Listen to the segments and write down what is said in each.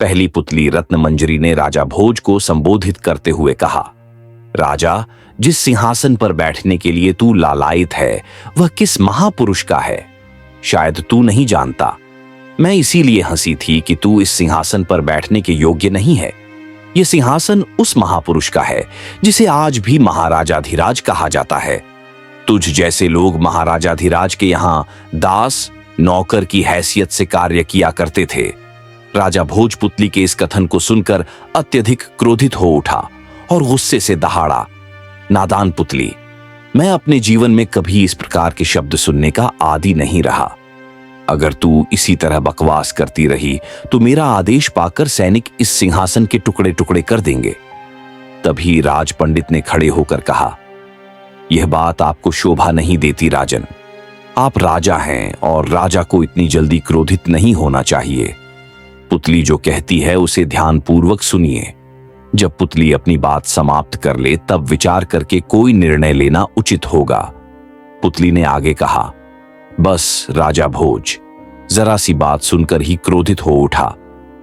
पहली पुतली रत्नमंजरी ने राजा भोज को संबोधित करते हुए कहा, राजा, जिस सिंहासन पर बैठने के लिए तू लालायित है वह किस महापुरुष का है, शायद तू नहीं जानता। मैं इसीलिए हंसी थी कि तू इस सिंहासन पर बैठने के योग्य नहीं है। यह सिंहासन उस महापुरुष का है जिसे आज भी महाराजाधिराज कहा जाता है। तुझ जैसे लोग महाराजाधिराज के यहां दास नौकर की हैसियत से कार्य किया करते थे। राजा भोजपुतली के इस कथन को सुनकर अत्यधिक क्रोधित हो उठा और गुस्से से दहाड़ा, नादान पुतली, मैं अपने जीवन में कभी इस प्रकार के शब्द सुनने का आदी नहीं रहा। अगर तू इसी तरह बकवास करती रही तो मेरा आदेश पाकर सैनिक इस सिंहासन के टुकड़े टुकड़े कर देंगे। तभी राज पंडित ने खड़े होकर कहा, यह बात आपको शोभा नहीं देती राजन। आप राजा हैं और राजा को इतनी जल्दी क्रोधित नहीं होना चाहिए। पुतली जो कहती है उसे ध्यानपूर्वक सुनिए। जब पुतली अपनी बात समाप्त कर ले तब विचार करके कोई निर्णय लेना उचित होगा। पुतली ने आगे कहा, बस राजा भोज, जरा सी बात सुनकर ही क्रोधित हो उठा।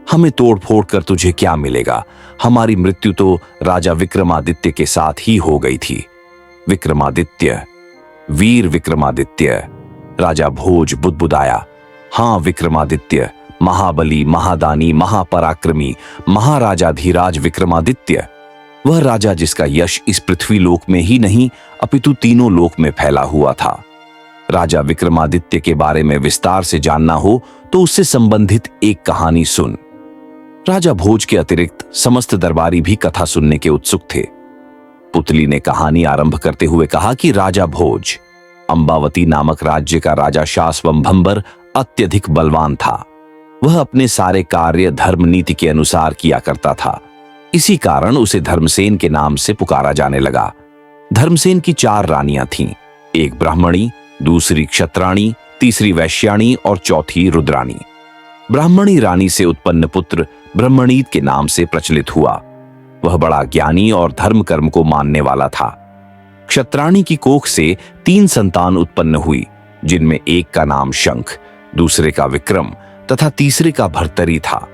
हमें तोड़ फोड़ कर तुझे क्या मिलेगा? हमारी मृत्यु तो राजा विक्रमादित्य के साथ ही हो गई थी। विक्रमादित्य, वीर विक्रमादित्य। राजा भोज बुदबुदाया, हां विक्रमादित्य, महाबली, महादानी, महापराक्रमी, महाराजाधिराज विक्रमादित्य। वह राजा जिसका यश इस पृथ्वी लोक में ही नहीं अपितु तीनों लोक में फैला हुआ था। राजा विक्रमादित्य के बारे में विस्तार से जानना हो तो उससे संबंधित एक कहानी सुन। राजा भोज के अतिरिक्त समस्त दरबारी भी कथा सुनने के उत्सुक थे। पुतली ने कहानी आरंभ करते हुए कहा कि राजा भोज अंबावती नामक राज्य का राजा शासवंभंबर अत्यधिक बलवान था। वह अपने सारे कार्य धर्म नीति के अनुसार किया करता था। इसी कारण उसे धर्मसेन के नाम से पुकारा जाने लगा। धर्मसेन की 4 रानियां थीं, एक ब्राह्मणी, दूसरी क्षत्राणी, तीसरी वैश्याणी और चौथी रुद्राणी। ब्राह्मणी रानी से उत्पन्न पुत्र ब्रह्मणीत के नाम से प्रचलित हुआ। वह बड़ा ज्ञानी और धर्म कर्म को मानने वाला था। क्षत्राणी की कोख से 3 संतान उत्पन्न हुई, जिनमें एक का नाम शंख, दूसरे का विक्रम तथा तीसरे का भर्तरी था।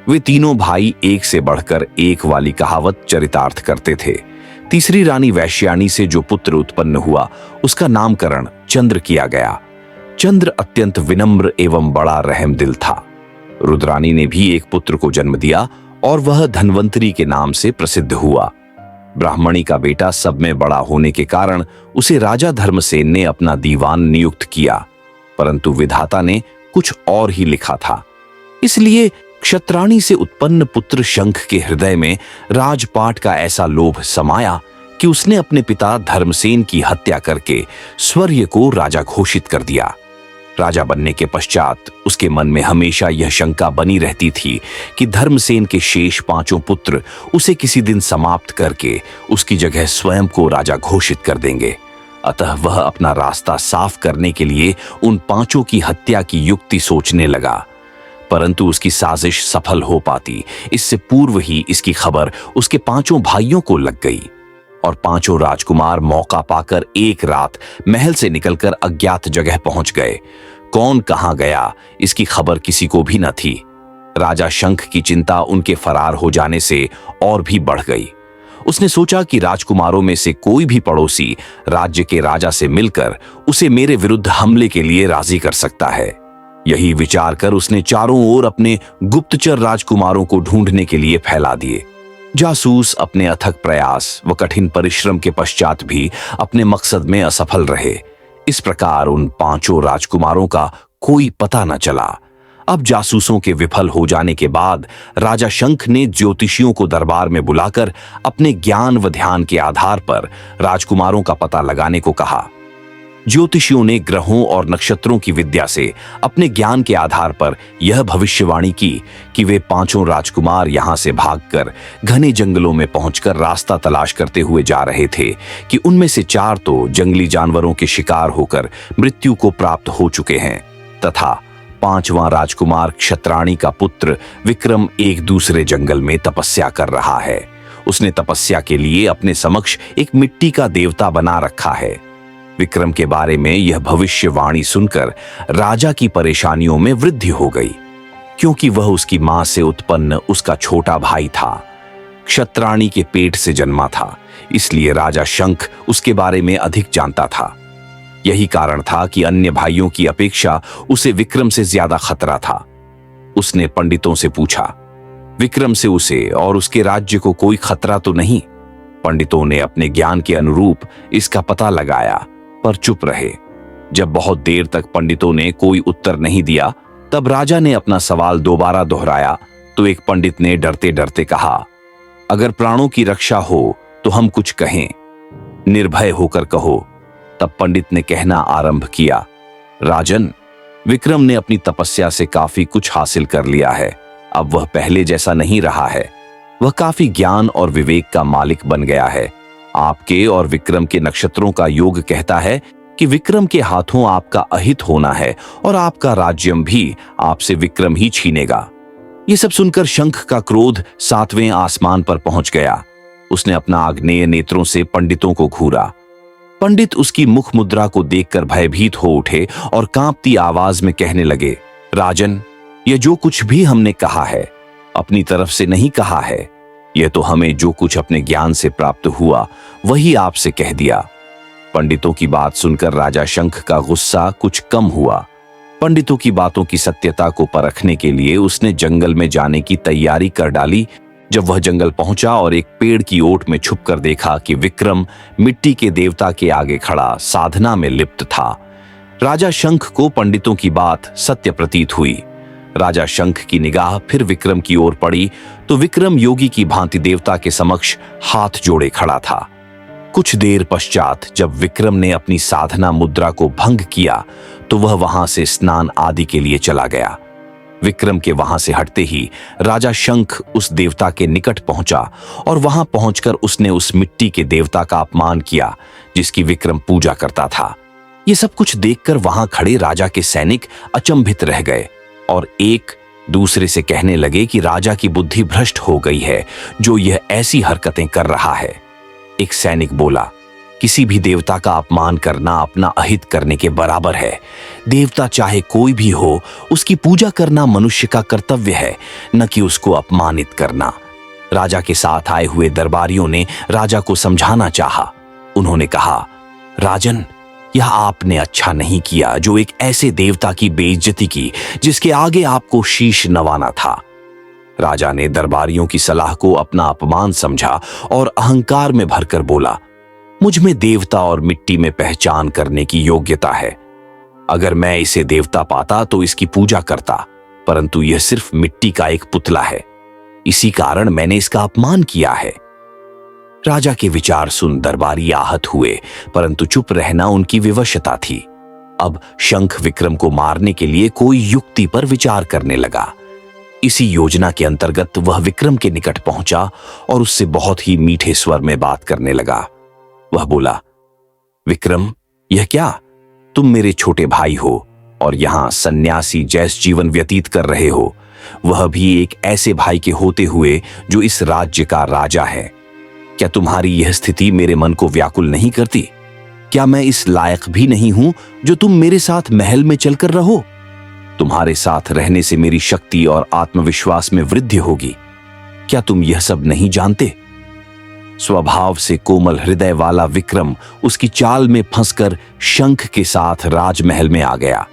वे तीनों भाई एक से बढ़कर एक वाली कहावत चरितार्थ करते थे। तीसरी रानी वैश्याणी से जो पुत्र उत्पन्न हुआ उसका नामकरण चंद्र किया गया। चंद्र अत्यंत विनम्र एवं बड़ा रहमदिल था। रुद्राणी ने भी एक पुत्र को जन्म दिया और वह धन्वंतरी के नाम से प्रसिद्ध हुआ। ब्राह्मणी का बेटा सब में बड़ा होने के कारण उसे राजा धर्मसेन ने अपना दीवान नियुक्त किया, परंतु विधाता ने कुछ और ही लिखा था। इसलिए क्षत्राणी से उत्पन्न पुत्र शंख के हृदय में राजपाट का ऐसा लोभ समाया कि उसने अपने पिता धर्मसेन की हत्या करके स्वर्य को राजा घोषित कर दिया। राजा बनने के पश्चात उसके मन में हमेशा यह शंका बनी रहती थी कि धर्मसेन के शेष 5 पुत्र उसे किसी दिन समाप्त करके उसकी जगह स्वयं को राजा घोषित कर देंगे। अतः वह अपना रास्ता साफ करने के लिए उन 5 की हत्या की युक्ति सोचने लगा, परंतु उसकी साजिश सफल हो पाती इससे पूर्व ही इसकी खबर उसके 5 भाइयों को लग गई और 5 राजकुमार मौका पाकर एक रात महल से निकलकर अज्ञात जगह पहुंच गए। कौन कहां गया इसकी खबर किसी को भी न थी। राजा शंख की चिंता उनके फरार हो जाने से और भी बढ़ गई। उसने सोचा कि राजकुमारों में से कोई भी पड़ोसी राज्य के राजा से मिलकर उसे मेरे विरुद्ध हमले के लिए राजी कर सकता है। यही विचार कर उसने चारों ओर अपने गुप्तचर राजकुमारों को ढूंढने के लिए फैला दिए। जासूस अपने अथक प्रयास व कठिन परिश्रम के पश्चात भी अपने मकसद में असफल रहे। इस प्रकार उन 5 राजकुमारों का कोई पता न चला। अब जासूसों के विफल हो जाने के बाद राजा शंख ने ज्योतिषियों को दरबार में बुलाकर अपने ज्ञान व ध्यान के आधार पर राजकुमारों का पता लगाने को कहा। ज्योतिषियों ने ग्रहों और नक्षत्रों की विद्या से अपने ज्ञान के आधार पर यह भविष्यवाणी की कि वे 5 राजकुमार यहां से भागकर घने जंगलों में पहुंचकर रास्ता तलाश करते हुए जा रहे थे कि उनमें से 4 तो जंगली जानवरों के शिकार होकर मृत्यु को प्राप्त हो चुके हैं तथा 5वां राजकुमार क्षत्राणी का पुत्र विक्रम एक दूसरे जंगल में तपस्या कर रहा है। उसने तपस्या के लिए अपने समक्ष एक मिट्टी का देवता बना रखा है। विक्रम के बारे में यह भविष्यवाणी सुनकर राजा की परेशानियों में वृद्धि हो गई। क्योंकि वह उसकी मां से उत्पन्न उसका छोटा भाई था। क्षत्राणी के पेट से जन्मा था, इसलिए राजा शंख उसके बारे में अधिक जानता था। यही कारण था कि अन्य भाइयों की अपेक्षा उसे विक्रम से ज्यादा खतरा था। उसने पंडितों से पूछा, विक्रम से उसे और उसके राज्य को कोई खतरा तो नहीं? पंडितों ने अपने ज्ञान के अनुरूप इसका पता लगाया, पर चुप रहे। जब बहुत देर तक पंडितों ने कोई उत्तर नहीं दिया, तब राजा ने अपना सवाल दोबारा दोहराया तो एक पंडित ने डरते डरते कहा, अगर प्राणों की रक्षा हो तो हम कुछ कहें, निर्भय होकर कहो। तब पंडित ने कहना आरंभ किया, राजन, विक्रम ने अपनी तपस्या से काफी कुछ हासिल कर लिया है। अब वह पहले जैसा नहीं रहा है। वह काफी ज्ञान और विवेक का मालिक बन गया है। आपके और विक्रम के नक्षत्रों का योग कहता है कि विक्रम के हाथों आपका अहित होना है और आपका राज्यम भी आपसे विक्रम ही छीनेगा। ये सब सुनकर शंख का क्रोध 7वें आसमान पर पहुंच गया। उसने अपना आग्नेय नेत्रों से पंडितों को घूरा। पंडित उसकी मुख मुद्रा को देखकर भयभीत हो उठे और कांपती आवाज में कहने लगे, राजन, यह जो कुछ भी हमने कहा है अपनी तरफ से नहीं कहा है। यह तो हमें जो कुछ अपने ज्ञान से प्राप्त हुआ वही आपसे कह दिया। पंडितों की बात सुनकर राजा शंख का गुस्सा कुछ कम हुआ। पंडितों की बातों की सत्यता को परखने के लिए उसने जंगल में जाने की तैयारी कर डाली। जब वह जंगल पहुंचा और एक पेड़ की ओट में छुपकर देखा कि विक्रम मिट्टी के देवता के आगे खड़ा साधना में लिप्त था। राजा शंख को पंडितों की बात सत्य प्रतीत हुई। राजा शंख की निगाह फिर विक्रम की ओर पड़ी तो विक्रम योगी की भांति देवता के समक्ष हाथ जोड़े खड़ा था। कुछ देर पश्चात जब विक्रम ने अपनी साधना मुद्रा को भंग किया तो वह वहां से स्नान आदि के लिए चला गया। विक्रम के वहां से हटते ही राजा शंख उस देवता के निकट पहुंचा और वहां पहुंचकर उसने उस मिट्टी के देवता का अपमान किया जिसकी विक्रम पूजा करता था। ये सब कुछ देखकर वहां खड़े राजा के सैनिक अचंभित रह गए और एक दूसरे से कहने लगे कि राजा की बुद्धि भ्रष्ट हो गई है जो यह ऐसी हरकतें कर रहा है। एक सैनिक बोला, किसी भी देवता का अपमान करना अपना अहित करने के बराबर है। देवता चाहे कोई भी हो, उसकी पूजा करना मनुष्य का कर्तव्य है, न कि उसको अपमानित करना। राजा के साथ आए हुए दरबारियों ने राजा को समझाना चाहा। उन्होंने कहा, राजन, यह आपने अच्छा नहीं किया जो एक ऐसे देवता की बेइज्जती की जिसके आगे आपको शीश नवाना था। राजा ने दरबारियों की सलाह को अपना अपमान समझा और अहंकार में भरकर बोला, मुझ में देवता और मिट्टी में पहचान करने की योग्यता है। अगर मैं इसे देवता पाता तो इसकी पूजा करता, परंतु यह सिर्फ मिट्टी का एक पुतला है। इसी कारण मैंने इसका अपमान किया है। राजा के विचार सुन दरबारी आहत हुए, परंतु चुप रहना उनकी विवशता थी। अब शंख विक्रम को मारने के लिए कोई युक्ति पर विचार करने लगा। इसी योजना के अंतर्गत वह विक्रम के निकट पहुंचा और उससे बहुत ही मीठे स्वर में बात करने लगा। वह बोला, विक्रम, यह क्या? तुम मेरे छोटे भाई हो और यहां सन्यासी जैस जीवन व्यतीत कर रहे हो, वह भी एक ऐसे भाई के होते हुए जो इस राज्य का राजा है। क्या तुम्हारी यह स्थिति मेरे मन को व्याकुल नहीं करती? क्या मैं इस लायक भी नहीं हूं जो तुम मेरे साथ महल में चलकर रहो? तुम्हारे साथ रहने से मेरी शक्ति और आत्मविश्वास में वृद्धि होगी। क्या तुम यह सब नहीं जानते? स्वभाव से कोमल हृदय वाला विक्रम उसकी चाल में फंसकर शंख के साथ राजमहल में आ गया।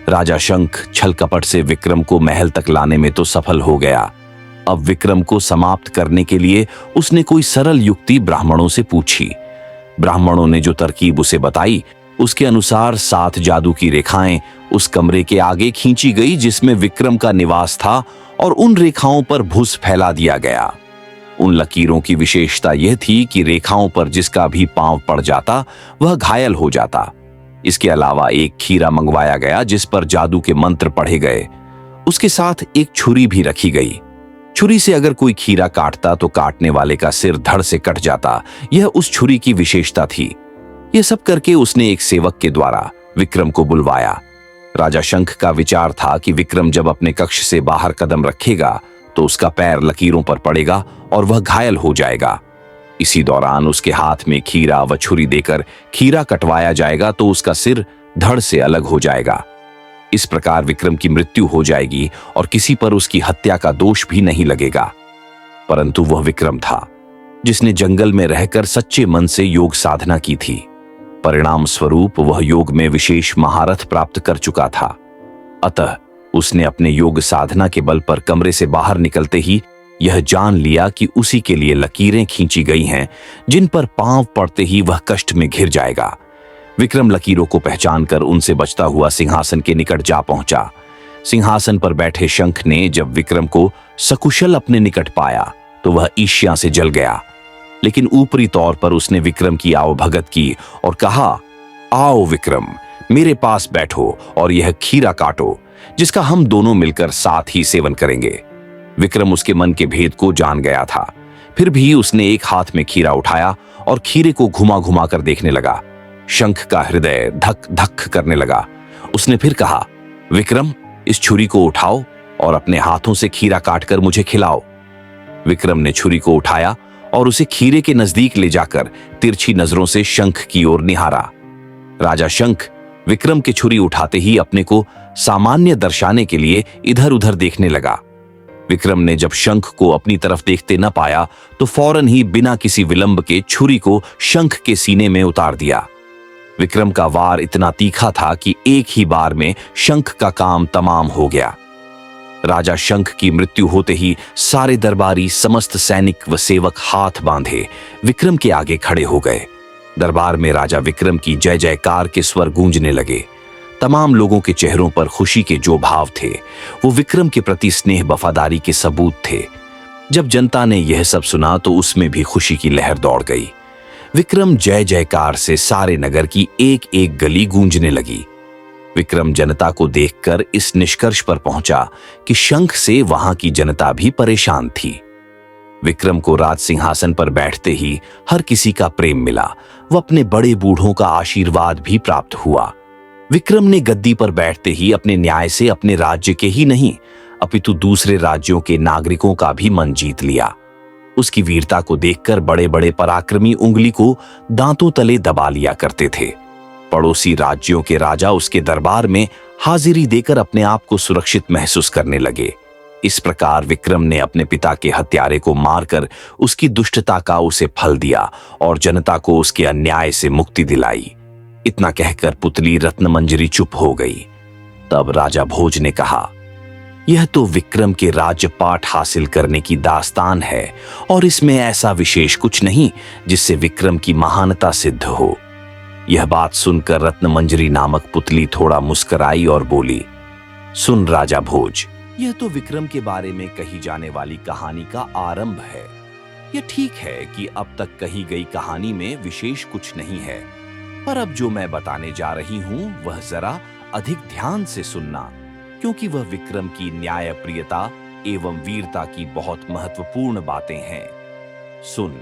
राजा शंख छल कपट से विक्रम को महल तक लाने में तो सफल हो गया। अब विक्रम को समाप्त करने के लिए उसने कोई सरल युक्ति ब्राह्मणों से पूछी। ब्राह्मणों ने जो तरकीब उसे बताई उसके अनुसार 7 जादू की रेखाएं उस कमरे के आगे खींची गई जिसमें विक्रम का निवास था और उन रेखाओं पर भूस फैला दिया गया। उन लकीरों की विशेषता यह थी कि रेखाओं पर जिसका भी पांव पड़ जाता वह घायल हो जाता। इसके अलावा एक खीरा मंगवाया गया जिस पर जादू के मंत्र पढ़े गए। उसके साथ एक छुरी भी रखी गई। छुरी से अगर कोई खीरा काटता तो काटने वाले का सिर धड़ से कट जाता। यह उस छुरी की विशेषता थी। यह सब करके उसने एक सेवक के द्वारा विक्रम को बुलवाया। राजा शंख का विचार था कि विक्रम जब अपने कक्ष से बाहर कदम रखेगा तो उसका पैर लकीरों पर पड़ेगा और वह घायल हो जाएगा। इसी दौरान उसके हाथ में खीरा व छुरी देकर खीरा कटवाया जाएगा तो उसका सिर धड़ से अलग हो जाएगा। इस प्रकार विक्रम की मृत्यु हो जाएगी और किसी पर उसकी हत्या का दोष भी नहीं लगेगा। परंतु वह विक्रम था जिसने जंगल में रहकर सच्चे मन से योग साधना की थी। परिणाम स्वरूप वह योग में विशेष महारथ प्राप्त कर चुका था। अतः उसने अपने योग साधना के बल पर कमरे से बाहर निकलते ही यह जान लिया कि उसी के लिए लकीरें खींची गई हैं, जिन पर पांव पड़ते ही वह कष्ट में घिर जाएगा। विक्रम लकीरों को पहचान कर उनसे बचता हुआ सिंहासन के निकट जा पहुंचा। सिंहासन पर बैठे शंख ने जब विक्रम को सकुशल अपने निकट पाया तो वह ईर्ष्या से जल गया, लेकिन ऊपरी तौर पर उसने विक्रम की आवभगत की और कहा, आओ विक्रम, मेरे पास बैठो और यह खीरा काटो, जिसका हम दोनों मिलकर साथ ही सेवन करेंगे। विक्रम उसके मन के भेद को जान गया था, फिर भी उसने एक हाथ में खीरा उठाया और खीरे को घुमा घुमा कर देखने लगा। शंख का हृदय धक धक करने लगा। उसने फिर कहा, विक्रम, इस छुरी को उठाओ और अपने हाथों से खीरा काटकर मुझे खिलाओ। विक्रम ने छुरी को उठाया और उसे खीरे के नजदीक ले जाकर तिरछी नजरों से शंख की ओर निहारा। राजा शंख विक्रम की छुरी उठाते ही अपने को सामान्य दर्शाने के लिए इधर उधर देखने लगा। विक्रम ने जब शंख को अपनी तरफ देखते न पाया तो फौरन ही बिना किसी विलंब के छुरी को शंख के सीने में उतार दिया। विक्रम का वार इतना तीखा था कि एक ही बार में शंख का काम तमाम हो गया। राजा शंख की मृत्यु होते ही सारे दरबारी, समस्त सैनिक व सेवक हाथ बांधे विक्रम के आगे खड़े हो गए। दरबार में राजा विक्रम की जय जयकार के स्वर गूंजने लगे। तमाम लोगों के चेहरों पर खुशी के जो भाव थे वो विक्रम के प्रति स्नेह वफादारी के सबूत थे। जब जनता ने यह सब सुना तो उसमें भी खुशी की लहर दौड़ गई। विक्रम जय जयकार से सारे नगर की एक एक गली गूंजने लगी। विक्रम जनता को देखकर इस निष्कर्ष पर पहुंचा कि शंख से वहां की जनता भी परेशान थी। विक्रम को राज सिंहासन पर बैठते ही हर किसी का प्रेम मिला, वह अपने बड़े बूढ़ों का आशीर्वाद भी प्राप्त हुआ। विक्रम ने गद्दी पर बैठते ही अपने न्याय से अपने राज्य के ही नहीं अपितु दूसरे राज्यों के नागरिकों का भी मन जीत लिया। उसकी वीरता को देखकर बड़े बड़े पराक्रमी उंगली को दांतों तले दबा लिया करते थे। पड़ोसी राज्यों के राजा उसके दरबार में हाजिरी देकर अपने आप को सुरक्षित महसूस करने लगे। इस प्रकार विक्रम ने अपने पिता के हत्यारे को मारकर उसकी दुष्टता का उसे फल दिया और जनता को उसके अन्याय से मुक्ति दिलाई। इतना कहकर पुतली रत्नमंजरी चुप हो गई। तब राजा भोज ने कहा, यह तो विक्रम के राज्यपाठ हासिल करने की दास्तान है और इसमें ऐसा विशेष कुछ नहीं जिससे विक्रम की महानता सिद्ध हो। यह बात सुनकर रत्नमंजरी नामक पुतली थोड़ा मुस्कुराई और बोली, सुन राजा भोज, यह तो विक्रम के बारे में कही जाने वाली कहानी का आरंभ है। यह ठीक है कि अब तक कही गई कहानी में विशेष कुछ नहीं है, पर अब जो मैं बताने जा रही हूं वह जरा अधिक ध्यान से सुनना, क्योंकि वह विक्रम की न्यायप्रियता एवं वीरता की बहुत महत्वपूर्ण बातें हैं। सुन,